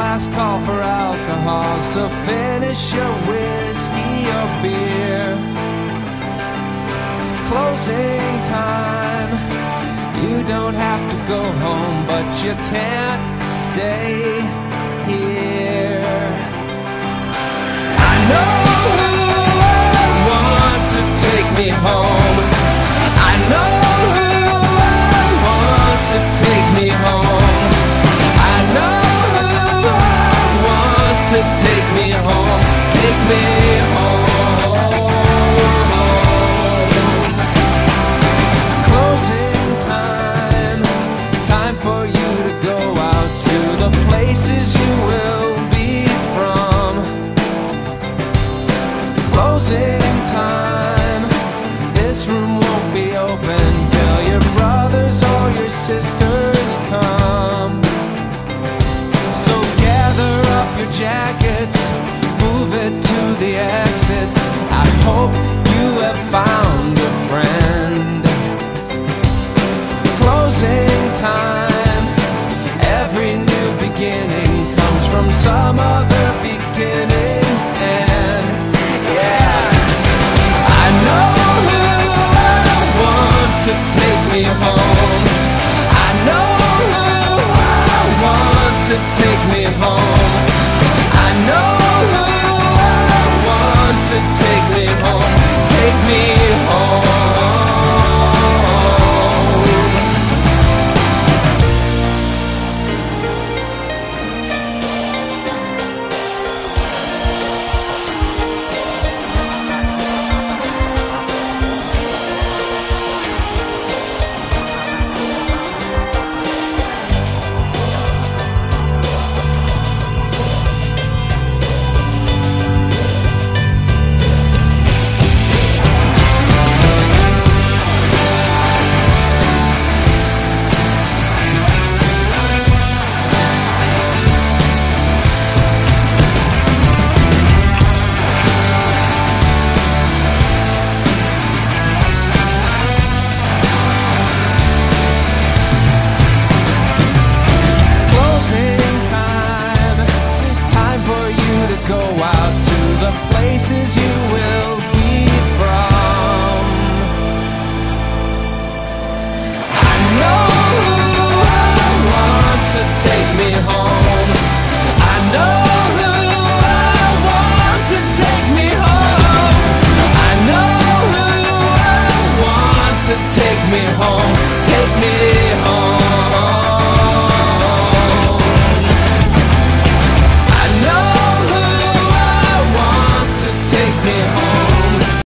last call for alcohol, so finish your whiskey or beer. Closing time, you don't have to go home, but you can't stay here. I know who I want to take me home. I know who I want to take me home. I know who I want to take me home. Take me home. Closing time, time for you to go out to the places you will be from. Closing time, this room won't be open till your brothers or your sisters come. So gather up your jackets, move it to the exits. I hope you have found a friend. Closing time, every new beginning comes from some other beginning's end. Yeah, I know who I want to take me home. I know who I want to take me home.